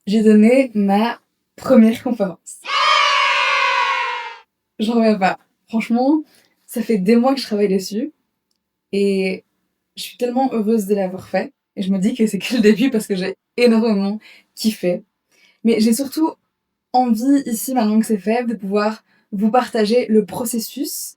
J'ai donné ma première conférence. J'en reviens pas. Franchement, ça fait des mois que je travaille dessus et je suis tellement heureuse de l'avoir fait. Et je me dis que c'est que le début parce que j'ai énormément kiffé. Mais j'ai surtout envie, ici, maintenant que c'est fait, de pouvoir vous partager le processus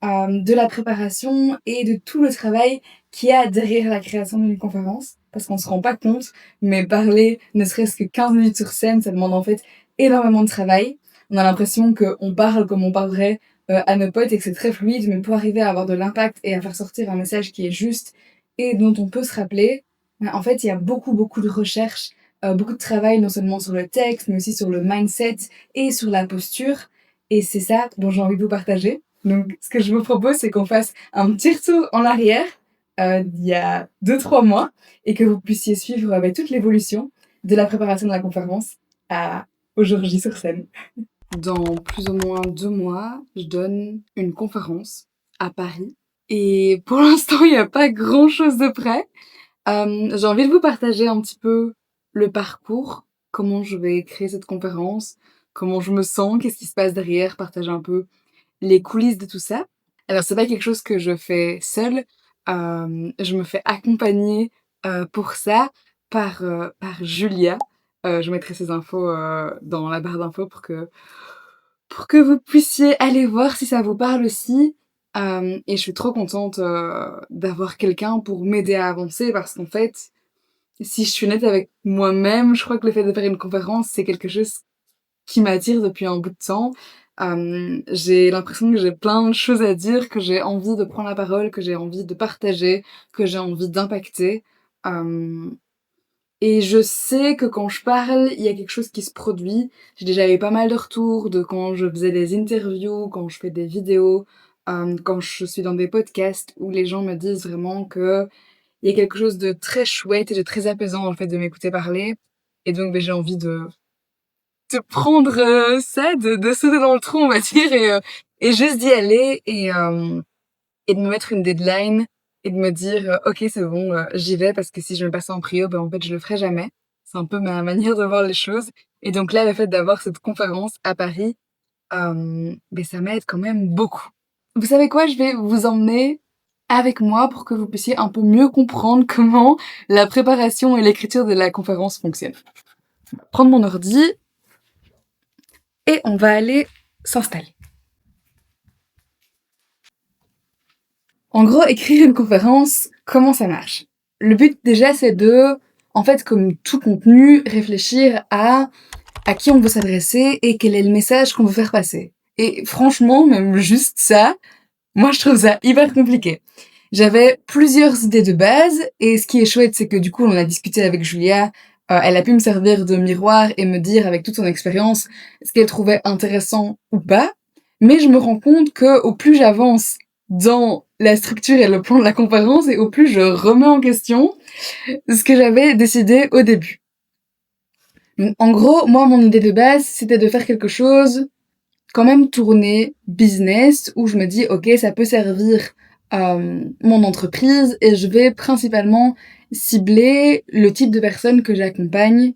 de la préparation et de tout le travail qu'il y a derrière la création d'une conférence. Parce qu'on se rend pas compte, mais parler ne serait-ce que 15 minutes sur scène, ça demande en fait énormément de travail. On a l'impression qu'on parle comme on parlerait à nos potes et que c'est très fluide, mais pour arriver à avoir de l'impact et à faire sortir un message qui est juste et dont on peut se rappeler, en fait, il y a beaucoup de recherches, beaucoup de travail, non seulement sur le texte, mais aussi sur le mindset et sur la posture. Et c'est ça dont j'ai envie de vous partager. Donc, ce que je vous propose, c'est qu'on fasse un petit retour en arrière, d'il y a 2-3 mois, et que vous puissiez suivre toute l'évolution de la préparation de la conférence à aujourd'hui sur scène. Dans plus ou moins 2 mois, je donne une conférence à Paris. Et pour l'instant, il n'y a pas grand-chose de prêt. J'ai envie de vous partager un petit peu le parcours, comment je vais créer cette conférence, comment je me sens, qu'est-ce qui se passe derrière, partager un peu les coulisses de tout ça. Alors, c'est pas quelque chose que je fais seule. Je me fais accompagner pour ça par Julia. Je mettrai ses infos dans la barre d'infos pour que vous puissiez aller voir si ça vous parle aussi. Et je suis trop contente d'avoir quelqu'un pour m'aider à avancer parce qu'en fait, si je suis nette avec moi-même, je crois que le fait de faire une conférence, c'est quelque chose qui m'attire depuis un bout de temps. J'ai l'impression que j'ai plein de choses à dire, que j'ai envie de prendre la parole, que j'ai envie de partager, que j'ai envie d'impacter. Et je sais que quand je parle, il y a quelque chose qui se produit. J'ai déjà eu pas mal de retours de quand je faisais des interviews, quand je fais des vidéos, quand je suis dans des podcasts où les gens me disent vraiment que il y a quelque chose de très chouette et de très apaisant dans le fait de m'écouter parler. Et donc, j'ai envie de prendre ça, de sauter dans le trou, on va dire, et juste d'y aller et de me mettre une deadline et de me dire ok, c'est bon, j'y vais parce que si je me passe en prio, en fait, je le ferai jamais. C'est un peu ma manière de voir les choses. Et donc là, le fait d'avoir cette conférence à Paris, ça m'aide quand même beaucoup. Vous savez quoi? Je vais vous emmener avec moi pour que vous puissiez un peu mieux comprendre comment la préparation et l'écriture de la conférence fonctionnent. Je vais prendre mon ordi et on va aller s'installer. En gros, écrire une conférence, comment ça marche? Le but déjà, c'est de, en fait, comme tout contenu, réfléchir à qui on veut s'adresser et quel est le message qu'on veut faire passer. Et franchement, même juste ça, moi je trouve ça hyper compliqué. J'avais plusieurs idées de base et ce qui est chouette, c'est que du coup, on a discuté avec Julia. Elle a pu me servir de miroir et me dire avec toute son expérience ce qu'elle trouvait intéressant ou pas. Mais je me rends compte que au plus j'avance dans la structure et le plan de la conférence et au plus je remets en question ce que j'avais décidé au début. Donc, en gros, moi, mon idée de base, c'était de faire quelque chose quand même tourné business où je me dis ok, ça peut servir mon entreprise et je vais principalement cibler le type de personnes que j'accompagne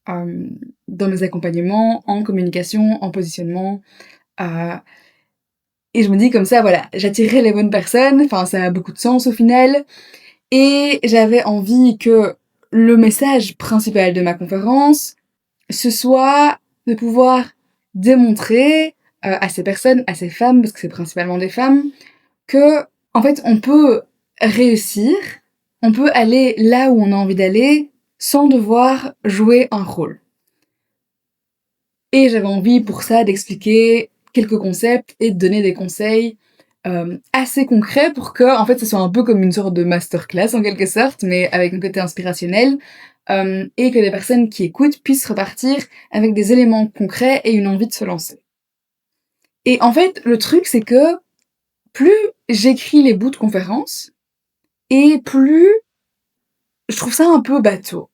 dans mes accompagnements, en communication, en positionnement. Et je me dis comme ça, voilà, j'attirerai les bonnes personnes, enfin ça a beaucoup de sens au final. Et j'avais envie que le message principal de ma conférence, ce soit de pouvoir démontrer à ces personnes, à ces femmes, parce que c'est principalement des femmes, que en fait on peut réussir, on peut aller là où on a envie d'aller sans devoir jouer un rôle. Et j'avais envie pour ça d'expliquer quelques concepts et de donner des conseils assez concrets pour que en fait ce soit un peu comme une sorte de masterclass en quelque sorte, mais avec un côté inspirationnel, et que les personnes qui écoutent puissent repartir avec des éléments concrets et une envie de se lancer. Et en fait, le truc c'est que plus j'écris les bouts de conférence, et plus je trouve ça un peu bateau.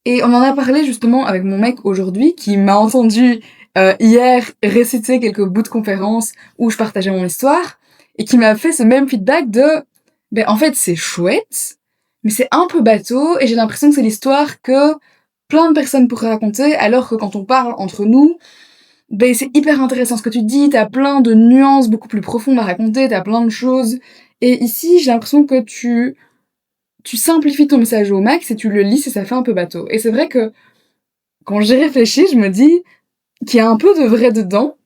Et on en a parlé justement avec mon mec aujourd'hui, qui m'a entendu hier réciter quelques bouts de conférence où je partageais mon histoire, et qui m'a fait ce même feedback de en fait c'est chouette, mais c'est un peu bateau et j'ai l'impression que c'est l'histoire que plein de personnes pourraient raconter, alors que quand on parle entre nous, ben c'est hyper intéressant ce que tu dis, t'as plein de nuances beaucoup plus profondes à raconter, t'as plein de choses. Et ici, j'ai l'impression que tu simplifies ton message au max et tu le lis et ça fait un peu bateau. Et c'est vrai que quand j'y réfléchis, je me dis qu'il y a un peu de vrai dedans.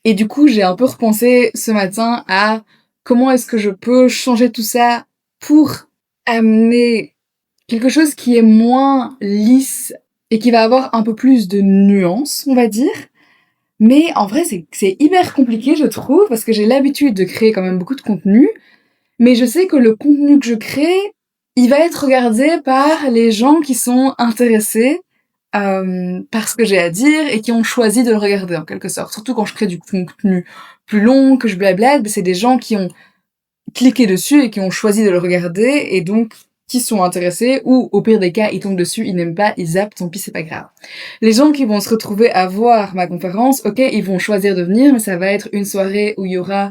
Et du coup, j'ai un peu repensé ce matin à comment est-ce que je peux changer tout ça pour amener quelque chose qui est moins lisse et qui va avoir un peu plus de nuances, on va dire. Mais en vrai, c'est hyper compliqué, je trouve, parce que j'ai l'habitude de créer quand même beaucoup de contenu. Mais je sais que le contenu que je crée, il va être regardé par les gens qui sont intéressés par ce que j'ai à dire et qui ont choisi de le regarder en quelque sorte. Surtout quand je crée du contenu plus long, que je blablate, c'est des gens qui ont cliqué dessus et qui ont choisi de le regarder et donc qui sont intéressés ou au pire des cas ils tombent dessus, ils n'aiment pas, ils zappent, tant pis c'est pas grave. Les gens qui vont se retrouver à voir ma conférence, ok, ils vont choisir de venir, mais ça va être une soirée où il y aura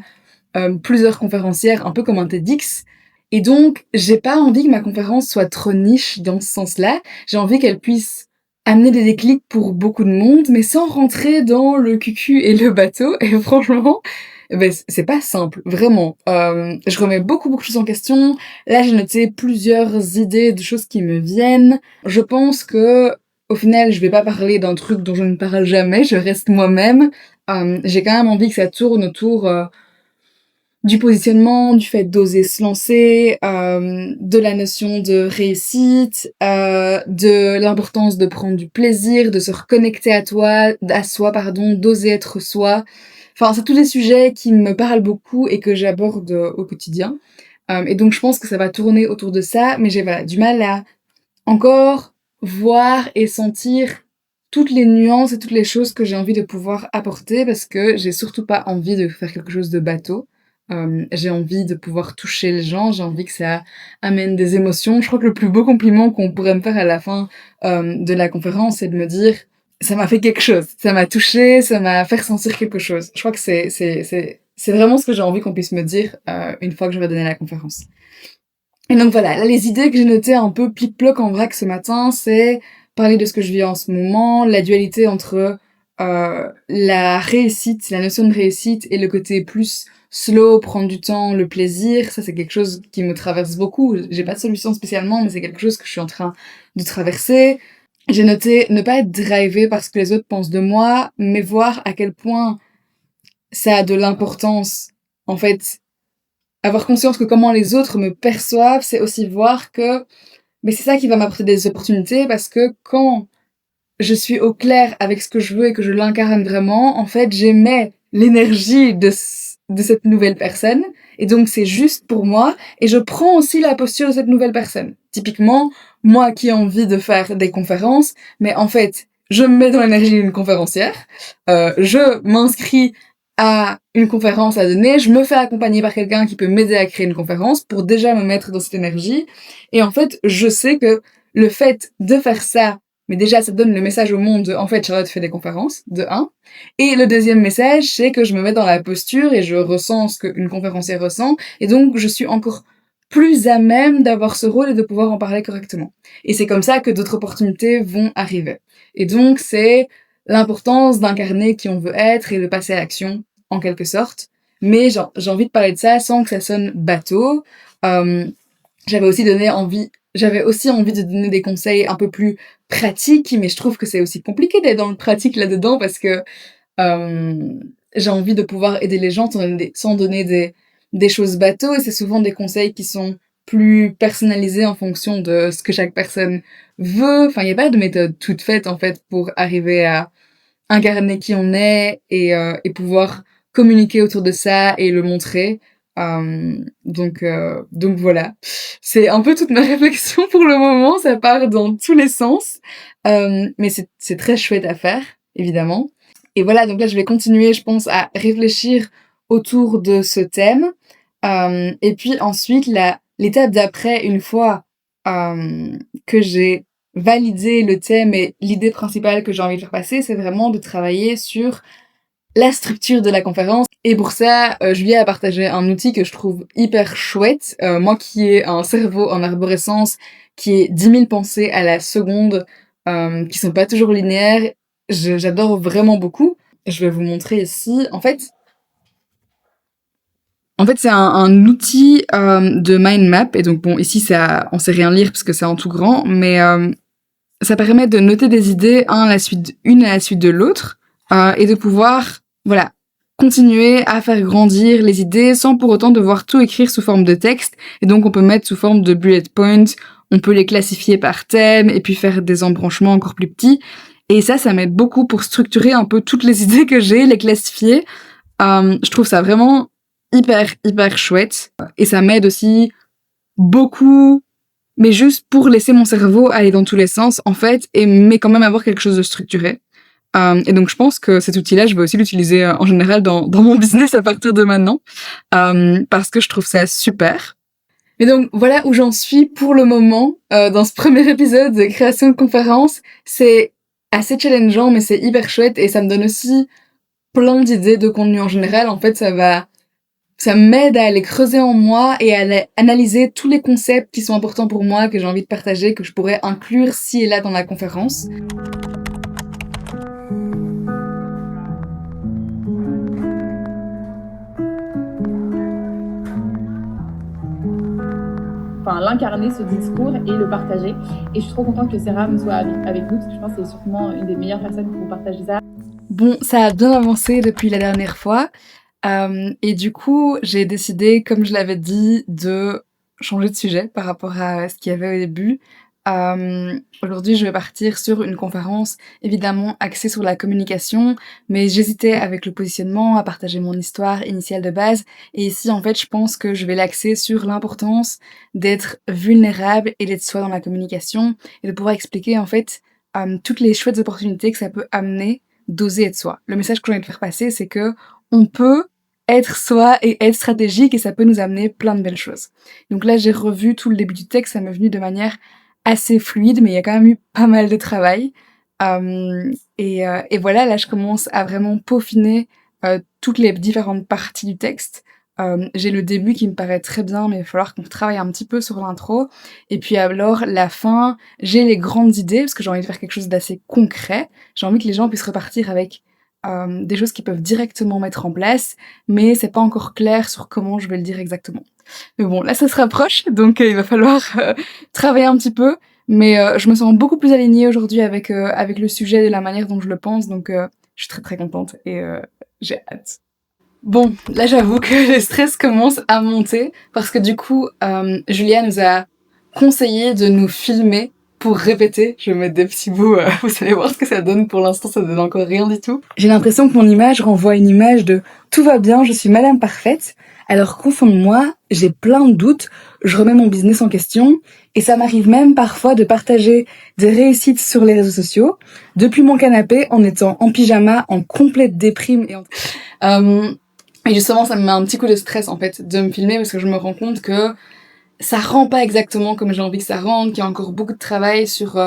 plusieurs conférencières, un peu comme un TEDx. Et donc, j'ai pas envie que ma conférence soit trop niche dans ce sens-là. J'ai envie qu'elle puisse amener des déclics pour beaucoup de monde, mais sans rentrer dans le cucu et le bateau. Et franchement, ben, c'est pas simple, vraiment. Je remets beaucoup de choses en question. Là, j'ai noté plusieurs idées de choses qui me viennent. Je pense que, au final, je vais pas parler d'un truc dont je ne parle jamais. Je reste moi-même. J'ai quand même envie que ça tourne autour du positionnement, du fait d'oser se lancer, de la notion de réussite, de l'importance de prendre du plaisir, de se reconnecter à soi, pardon, d'oser être soi. Enfin, c'est tous des sujets qui me parlent beaucoup et que j'aborde au quotidien. Et donc, je pense que ça va tourner autour de ça, mais j'ai voilà, du mal à encore voir et sentir toutes les nuances et toutes les choses que j'ai envie de pouvoir apporter parce que j'ai surtout pas envie de faire quelque chose de bateau. J'ai envie de pouvoir toucher les gens, j'ai envie que ça amène des émotions. Je crois que le plus beau compliment qu'on pourrait me faire à la fin de la conférence, c'est de me dire ça m'a fait quelque chose, ça m'a touché, ça m'a fait ressentir quelque chose. Je crois que c'est vraiment ce que j'ai envie qu'on puisse me dire une fois que je vais donner la conférence. Et donc voilà, là les idées que j'ai notées un peu plic-ploc en vrac ce matin, c'est parler de ce que je vis en ce moment, la dualité entre la réussite, la notion de réussite et le côté plus slow, prendre du temps, le plaisir. Ça c'est quelque chose qui me traverse beaucoup. J'ai pas de solution spécialement, mais c'est quelque chose que je suis en train de traverser. J'ai noté ne pas être drivé par ce que les autres pensent de moi, mais voir à quel point ça a de l'importance. En fait, avoir conscience que comment les autres me perçoivent, c'est aussi voir que mais c'est ça qui va m'apporter des opportunités parce que quand je suis au clair avec ce que je veux et que je l'incarne vraiment, en fait, j'émets l'énergie de cette nouvelle personne et donc c'est juste pour moi et je prends aussi la posture de cette nouvelle personne. Typiquement, moi qui ai envie de faire des conférences, mais en fait, je me mets dans l'énergie d'une conférencière, je m'inscris à une conférence à donner, je me fais accompagner par quelqu'un qui peut m'aider à créer une conférence pour déjà me mettre dans cette énergie et en fait, je sais que le fait de faire ça mais déjà, ça donne le message au monde de, en fait, Charlotte fait des conférences, de un. Et le deuxième message, c'est que je me mets dans la posture et je ressens ce qu'une conférencière ressent. Et donc, je suis encore plus à même d'avoir ce rôle et de pouvoir en parler correctement. Et c'est comme ça que d'autres opportunités vont arriver. Et donc, c'est l'importance d'incarner qui on veut être et de passer à l'action, en quelque sorte. Mais j'ai envie de parler de ça sans que ça sonne bateau. Euh, j'avais aussi envie de donner des conseils un peu plus pratiques, mais je trouve que c'est aussi compliqué d'être dans le pratique là-dedans parce que euh, j'ai envie de pouvoir aider les gens sans donner des choses bateaux et c'est souvent des conseils qui sont plus personnalisés en fonction de ce que chaque personne veut. Enfin, il n'y a pas de méthode toute faite en fait pour arriver à incarner qui on est et pouvoir communiquer autour de ça et le montrer. Donc voilà. C'est un peu toute ma réflexion pour le moment, ça part dans tous les sens. Mais c'est très chouette à faire, évidemment. Et voilà, donc là je vais continuer, je pense, à réfléchir autour de ce thème. Et puis ensuite, l'étape d'après, une fois que j'ai validé le thème et l'idée principale que j'ai envie de faire passer, c'est vraiment de travailler sur la structure de la conférence. Et pour ça, Julia a partagé un outil que je trouve hyper chouette. Moi qui ai un cerveau en arborescence, qui est 10 000 pensées à la seconde, qui sont pas toujours linéaires, j'adore vraiment beaucoup. Je vais vous montrer ici. En fait, c'est un outil de mind map. Et donc, bon, ici, on sait rien lire parce que c'est en tout grand, mais ça permet de noter des idées une à la suite de l'autre, et de pouvoir, voilà, continuer à faire grandir les idées sans pour autant devoir tout écrire sous forme de texte. Et donc, on peut mettre sous forme de bullet points, on peut les classifier par thème et puis faire des embranchements encore plus petits. Et ça m'aide beaucoup pour structurer un peu toutes les idées que j'ai, les classifier. Je trouve ça vraiment hyper chouette. Et ça m'aide aussi beaucoup, mais juste pour laisser mon cerveau aller dans tous les sens, en fait, mais quand même avoir quelque chose de structuré. Et donc, je pense que cet outil-là, je vais aussi l'utiliser en général dans mon business à partir de maintenant, parce que je trouve ça super. Et donc, voilà où j'en suis pour le moment, dans ce premier épisode de création de conférence. C'est assez challengeant, mais c'est hyper chouette, et ça me donne aussi plein d'idées de contenu en général. En fait, ça m'aide à aller creuser en moi et à aller analyser tous les concepts qui sont importants pour moi, que j'ai envie de partager, que je pourrais inclure ci et là dans la conférence. Enfin, l'incarner ce discours et le partager. Et je suis trop contente que Seram soit avec nous, parce que je pense que c'est sûrement une des meilleures personnes pour partager ça. Bon, ça a bien avancé depuis la dernière fois. Et du coup, j'ai décidé, comme je l'avais dit, de changer de sujet par rapport à ce qu'il y avait au début. Aujourd'hui, je vais partir sur une conférence évidemment axée sur la communication, mais j'hésitais avec le positionnement, à partager mon histoire initiale de base. Et ici, en fait, je pense que je vais l'axer sur l'importance d'être vulnérable et d'être soi dans la communication et de pouvoir expliquer en fait toutes les chouettes opportunités que ça peut amener d'oser être soi. Le message que j'ai envie de faire passer, c'est que on peut être soi et être stratégique, et ça peut nous amener plein de belles choses. Donc là, j'ai revu tout le début du texte, ça m'est venu de manière assez fluide, mais il y a quand même eu pas mal de travail. Et voilà, là, je commence à vraiment peaufiner toutes les différentes parties du texte. J'ai le début qui me paraît très bien, mais il va falloir qu'on travaille un petit peu sur l'intro. Et puis alors, la fin, j'ai les grandes idées, parce que j'ai envie de faire quelque chose d'assez concret. J'ai envie que les gens puissent repartir avec des choses qu'ils peuvent directement mettre en place, mais c'est pas encore clair sur comment je vais le dire exactement. Mais bon, là, ça se rapproche, donc il va falloir travailler un petit peu, mais je me sens beaucoup plus alignée aujourd'hui avec le sujet et la manière dont je le pense, donc je suis très contente et j'ai hâte. Bon, là, j'avoue que le stress commence à monter, parce que du coup, Julia nous a conseillé de nous filmer pour répéter. Je vais mettre des petits bouts, vous allez voir ce que ça donne. Pour l'instant, ça donne encore rien du tout. J'ai l'impression que mon image renvoie une image de « tout va bien, je suis madame parfaite », alors qu'au fond de moi, j'ai plein de doutes, je remets mon business en question, et ça m'arrive même parfois de partager des réussites sur les réseaux sociaux, depuis mon canapé, en étant en pyjama, en complète déprime et justement, ça me met un petit coup de stress, en fait, de me filmer, parce que je me rends compte que ça rend pas exactement comme j'ai envie que ça rende, qu'il y a encore beaucoup de travail sur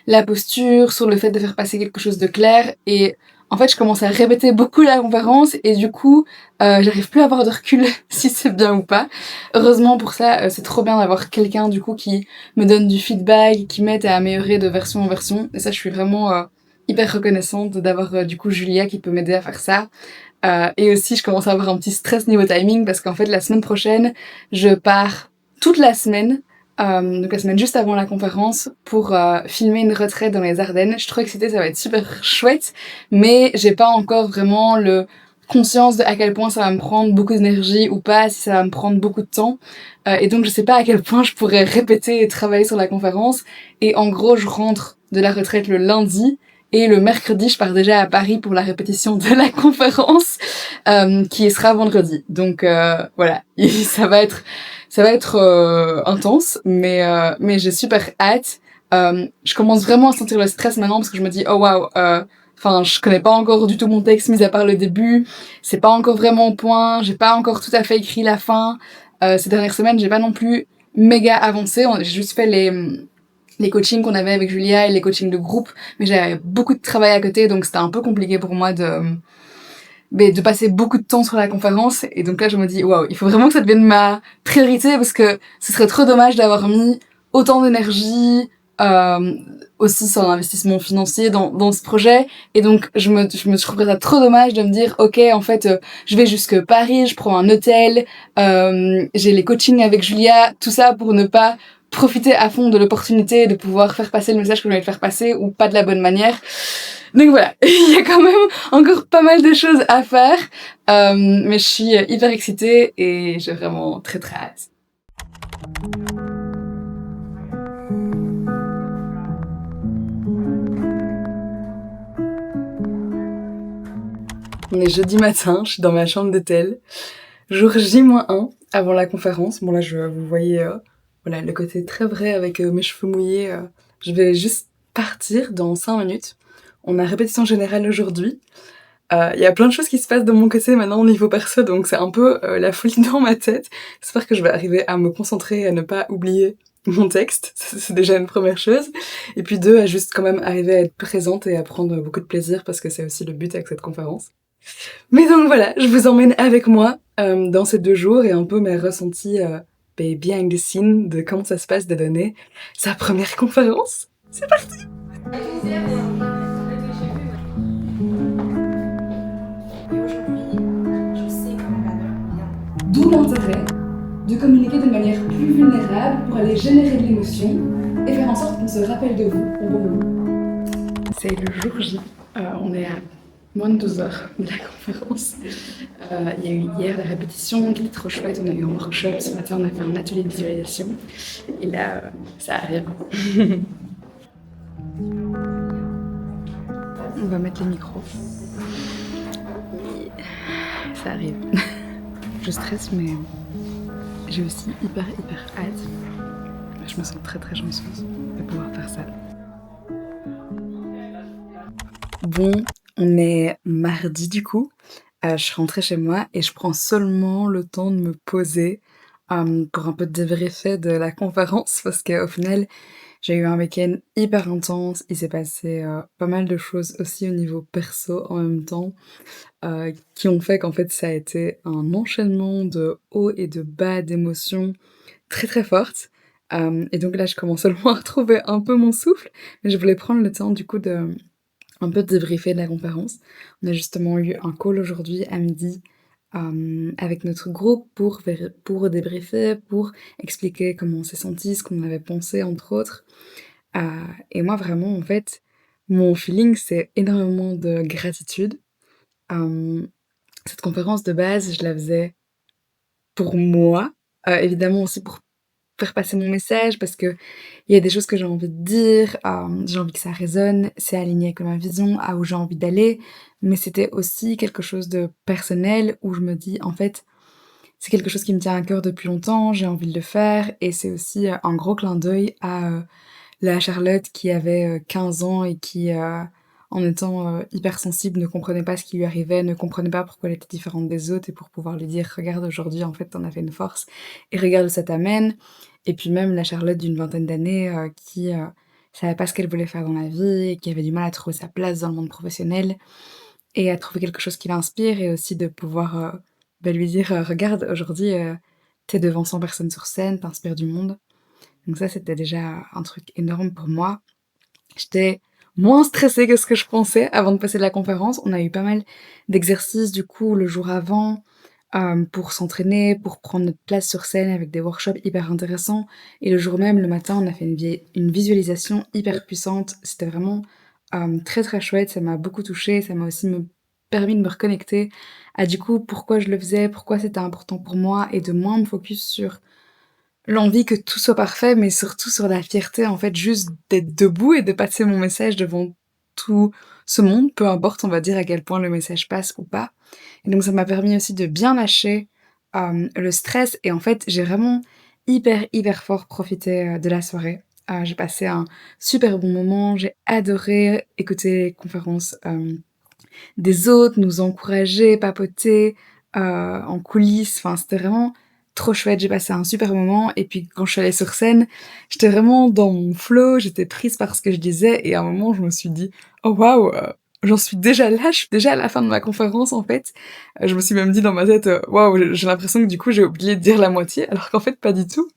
la posture, sur le fait de faire passer quelque chose de clair. Et en fait, je commence à répéter beaucoup la conférence, et du coup, j'arrive plus à avoir de recul si c'est bien ou pas. Heureusement pour ça, c'est trop bien d'avoir quelqu'un, du coup, qui me donne du feedback, qui m'aide à améliorer de version en version. Et ça, je suis vraiment hyper reconnaissante d'avoir, du coup, Julia qui peut m'aider à faire ça. Et aussi, je commence à avoir un petit stress niveau timing, parce qu'en fait, la semaine prochaine, je pars toute la semaine, donc la semaine juste avant la conférence, pour filmer une retraite dans les Ardennes. Je suis trop excitée, ça va être super chouette, mais j'ai pas encore vraiment le conscience de à quel point ça va me prendre beaucoup d'énergie ou pas, si ça va me prendre beaucoup de temps. Et donc, je sais pas à quel point je pourrais répéter et travailler sur la conférence. Et en gros, je rentre de la retraite le lundi, et le mercredi, je pars déjà à Paris pour la répétition de la conférence, qui sera vendredi. Donc voilà, ça va être intense, mais j'ai super hâte. Je commence vraiment à sentir le stress maintenant, parce que je me dis oh waouh, enfin je connais pas encore du tout mon texte, mis à part le début. C'est pas encore vraiment au point. J'ai pas encore tout à fait écrit la fin. Ces dernières semaines, j'ai pas non plus méga avancé. J'ai juste fait les coachings qu'on avait avec Julia et les coachings de groupe, mais j'avais beaucoup de travail à côté, donc c'était un peu compliqué pour moi de passer beaucoup de temps sur la conférence. Et donc là, je me dis, waouh, il faut vraiment que ça devienne ma priorité parce que ce serait trop dommage d'avoir mis autant d'énergie, aussi sur l'investissement financier dans ce projet. Et donc, je trouverais ça trop dommage de me dire, ok, en fait, je vais jusque Paris, je prends un hôtel, j'ai les coachings avec Julia, tout ça pour ne pas profiter à fond de l'opportunité de pouvoir faire passer le message que je voulais faire passer ou pas de la bonne manière. Donc voilà, il y a quand même encore pas mal de choses à faire, mais je suis hyper excitée et j'ai vraiment très très hâte. On est jeudi matin, je suis dans ma chambre d'hôtel, jour J-1 avant la conférence. Bon là, vous voyez voilà, le côté très vrai avec mes cheveux mouillés. Je vais juste partir dans 5 minutes. On a répétition générale aujourd'hui. Il y a plein de choses qui se passent de mon côté maintenant au niveau perso, donc c'est un peu la folie dans ma tête. J'espère que je vais arriver à me concentrer et à ne pas oublier mon texte, c'est déjà une première chose. Et puis 2, à juste quand même arriver à être présente et à prendre beaucoup de plaisir, parce que c'est aussi le but avec cette conférence. Mais donc voilà, je vous emmène avec moi dans ces 2 jours et un peu mes ressentis behind the scene de comment ça se passe de donner sa première conférence. C'est parti! D'où l'intérêt de communiquer de manière plus vulnérable pour aller générer de l'émotion et faire en sorte qu'on se rappelle de vous au bon moment. C'est le jour J. On est à moins de 12 heures de la conférence. Il y a eu hier la répétition qui était trop chouette. On a eu un workshop. Ce matin, on a fait un atelier de visualisation. Et là, ça arrive. On va mettre les micros. Ça arrive. Je stresse, mais j'ai aussi hyper hâte. Je me sens très chanceuse de pouvoir faire ça. Bon, on est mardi du coup. Je suis rentrée chez moi et je prends seulement le temps de me poser pour un peu débriefer de la conférence, parce qu'au final, j'ai eu un week-end hyper intense. Il s'est passé pas mal de choses aussi au niveau perso en même temps, qui ont fait qu'en fait ça a été un enchaînement de hauts et de bas d'émotions très fortes. Et donc là, je commence seulement à retrouver un peu mon souffle, mais je voulais prendre le temps du coup de un peu débriefer de la conférence. On a justement eu un call aujourd'hui à midi avec notre groupe pour débriefer, pour expliquer comment on s'est senti, ce qu'on avait pensé entre autres. Et moi vraiment, en fait, mon feeling, c'est énormément de gratitude. Cette conférence de base, je la faisais pour moi, évidemment aussi pour faire passer mon message, parce que il y a des choses que j'ai envie de dire, j'ai envie que ça résonne, c'est aligné avec ma vision, à où j'ai envie d'aller, mais c'était aussi quelque chose de personnel où je me dis, en fait, c'est quelque chose qui me tient à cœur depuis longtemps, j'ai envie de le faire, et c'est aussi un gros clin d'œil à la Charlotte qui avait 15 ans et qui, en étant hypersensible, ne comprenait pas ce qui lui arrivait, ne comprenait pas pourquoi elle était différente des autres, et pour pouvoir lui dire: «Regarde, aujourd'hui, en fait, t'en as fait une force et regarde où ça t'amène». Et puis même la Charlotte d'une vingtaine d'années, qui savait pas ce qu'elle voulait faire dans la vie et qui avait du mal à trouver sa place dans le monde professionnel et à trouver quelque chose qui l'inspire, et aussi de pouvoir, lui dire: «Regarde, aujourd'hui, tu devant 100 personnes sur scène, tu du monde». Donc ça, c'était déjà un truc énorme pour moi. J'étais moins stressée que ce que je pensais avant de passer la conférence. On a eu pas mal d'exercices du coup le jour avant, pour s'entraîner, pour prendre notre place sur scène avec des workshops hyper intéressants, et le jour même, le matin, on a fait une visualisation hyper puissante. C'était vraiment, très chouette, ça m'a beaucoup touchée, ça m'a aussi permis de me reconnecter à du coup pourquoi je le faisais, pourquoi c'était important pour moi, et de moins me focus sur l'envie que tout soit parfait, mais surtout sur la fierté, en fait, juste d'être debout et de passer mon message devant tout ce monde, peu importe, on va dire, à quel point le message passe ou pas. Et donc ça m'a permis aussi de bien lâcher, le stress, et en fait, j'ai vraiment hyper fort profité, de la soirée. J'ai passé un super bon moment, j'ai adoré écouter les conférences, des autres, nous encourager, papoter, en coulisses, enfin, c'était vraiment trop chouette. J'ai passé un super moment, et puis quand je suis allée sur scène, j'étais vraiment dans mon flow, j'étais prise par ce que je disais, et à un moment je me suis dit: «Oh waouh, j'en suis déjà là, je suis déjà à la fin de ma conférence en fait. Je me suis même dit dans ma tête: «Waouh, j'ai l'impression que du coup j'ai oublié de dire la moitié», alors qu'en fait pas du tout.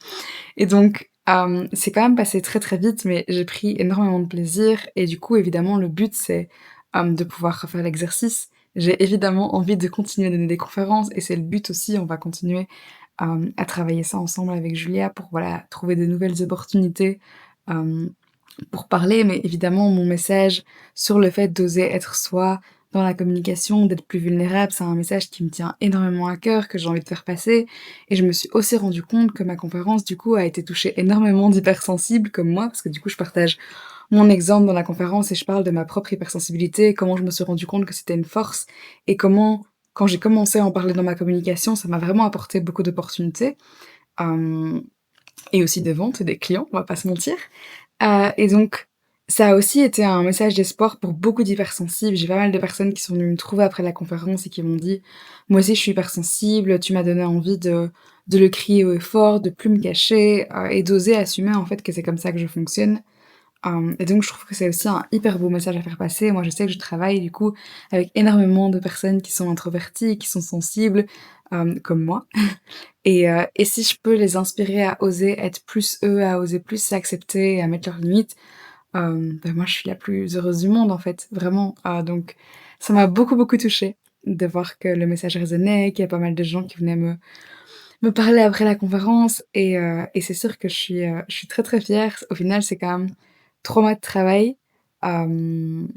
Et donc, c'est quand même passé très, très vite, mais j'ai pris énormément de plaisir et du coup, évidemment, le but, c'est, de pouvoir refaire l'exercice. J'ai évidemment envie de continuer à donner des conférences et c'est le but aussi. On va continuer, à travailler ça ensemble avec Julia pour, voilà, trouver de nouvelles opportunités, hem pour parler, mais évidemment, mon message sur le fait d'oser être soi dans la communication, d'être plus vulnérable, c'est un message qui me tient énormément à cœur, que j'ai envie de faire passer. Et je me suis aussi rendu compte que ma conférence, du coup, a été touchée énormément d'hypersensibles comme moi, parce que du coup, je partage mon exemple dans la conférence et je parle de ma propre hypersensibilité, comment je me suis rendu compte que c'était une force et comment, quand j'ai commencé à en parler dans ma communication, ça m'a vraiment apporté beaucoup d'opportunités. Euh, et aussi des ventes et des clients, on va pas se mentir. Et donc, ça a aussi été un message d'espoir pour beaucoup d'hypersensibles. J'ai pas mal de personnes qui sont venues me trouver après la conférence et qui m'ont dit: «Moi aussi je suis hypersensible, tu m'as donné envie de le crier haut et fort, de plus me cacher, et d'oser assumer en fait que c'est comme ça que je fonctionne». Et donc je trouve que c'est aussi un hyper beau message à faire passer. Moi je sais que je travaille du coup avec énormément de personnes qui sont introverties, qui sont sensibles, comme moi. Et si je peux les inspirer à oser être plus eux, à oser plus s'accepter et à mettre leurs limites, bah, moi je suis la plus heureuse du monde en fait, vraiment. Donc ça m'a beaucoup, beaucoup touchée de voir que le message résonnait, qu'il y a pas mal de gens qui venaient me parler après la conférence et c'est sûr que je suis très, très fière. Au final, c'est quand même 3 mois de travail. Hem,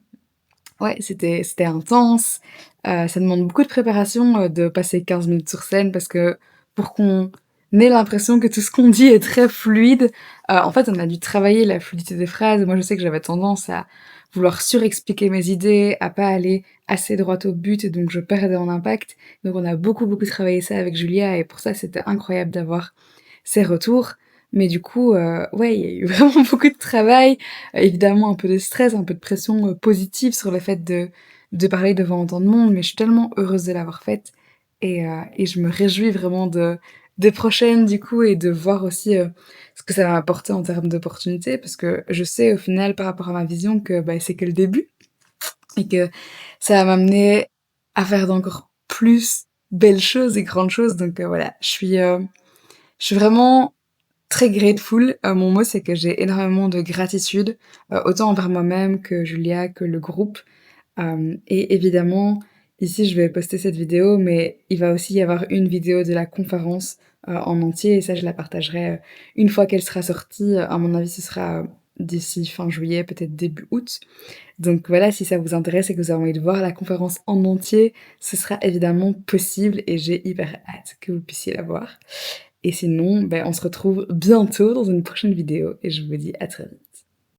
ouais, c'était intense, ça demande beaucoup de préparation, de passer 15 minutes sur scène parce que pour qu'on ait l'impression que tout ce qu'on dit est très fluide, en fait, on a dû travailler la fluidité des phrases. Moi, je sais que j'avais tendance à vouloir surexpliquer mes idées, à pas aller assez droit au but et donc je perdais en impact. Donc on a beaucoup, beaucoup travaillé ça avec Julia et pour ça, c'était incroyable d'avoir ses retours. Mais du coup, ouais, il y a eu vraiment beaucoup de travail, évidemment un peu de stress, un peu de pression, positive sur le fait de parler devant autant de monde, mais je suis tellement heureuse de l'avoir faite et je me réjouis vraiment des prochaines du coup et de voir aussi, ce que ça va m'apporter en termes d'opportunités parce que je sais au final par rapport à ma vision que, bah, c'est que le début et que ça va m'amener à faire d'encore plus belles choses et grandes choses donc voilà, je suis vraiment très grateful. Mon mot, c'est que j'ai énormément de gratitude, autant envers moi-même que Julia, que le groupe. Et évidemment, ici, je vais poster cette vidéo, mais il va aussi y avoir une vidéo de la conférence, en entier et ça, je la partagerai, une fois qu'elle sera sortie. À mon avis, ce sera, d'ici fin juillet, peut-être début août. Donc voilà, si ça vous intéresse et que vous avez envie de voir la conférence en entier, ce sera évidemment possible et j'ai hyper hâte que vous puissiez la voir. Et sinon, ben, on se retrouve bientôt dans une prochaine vidéo et je vous dis à très vite.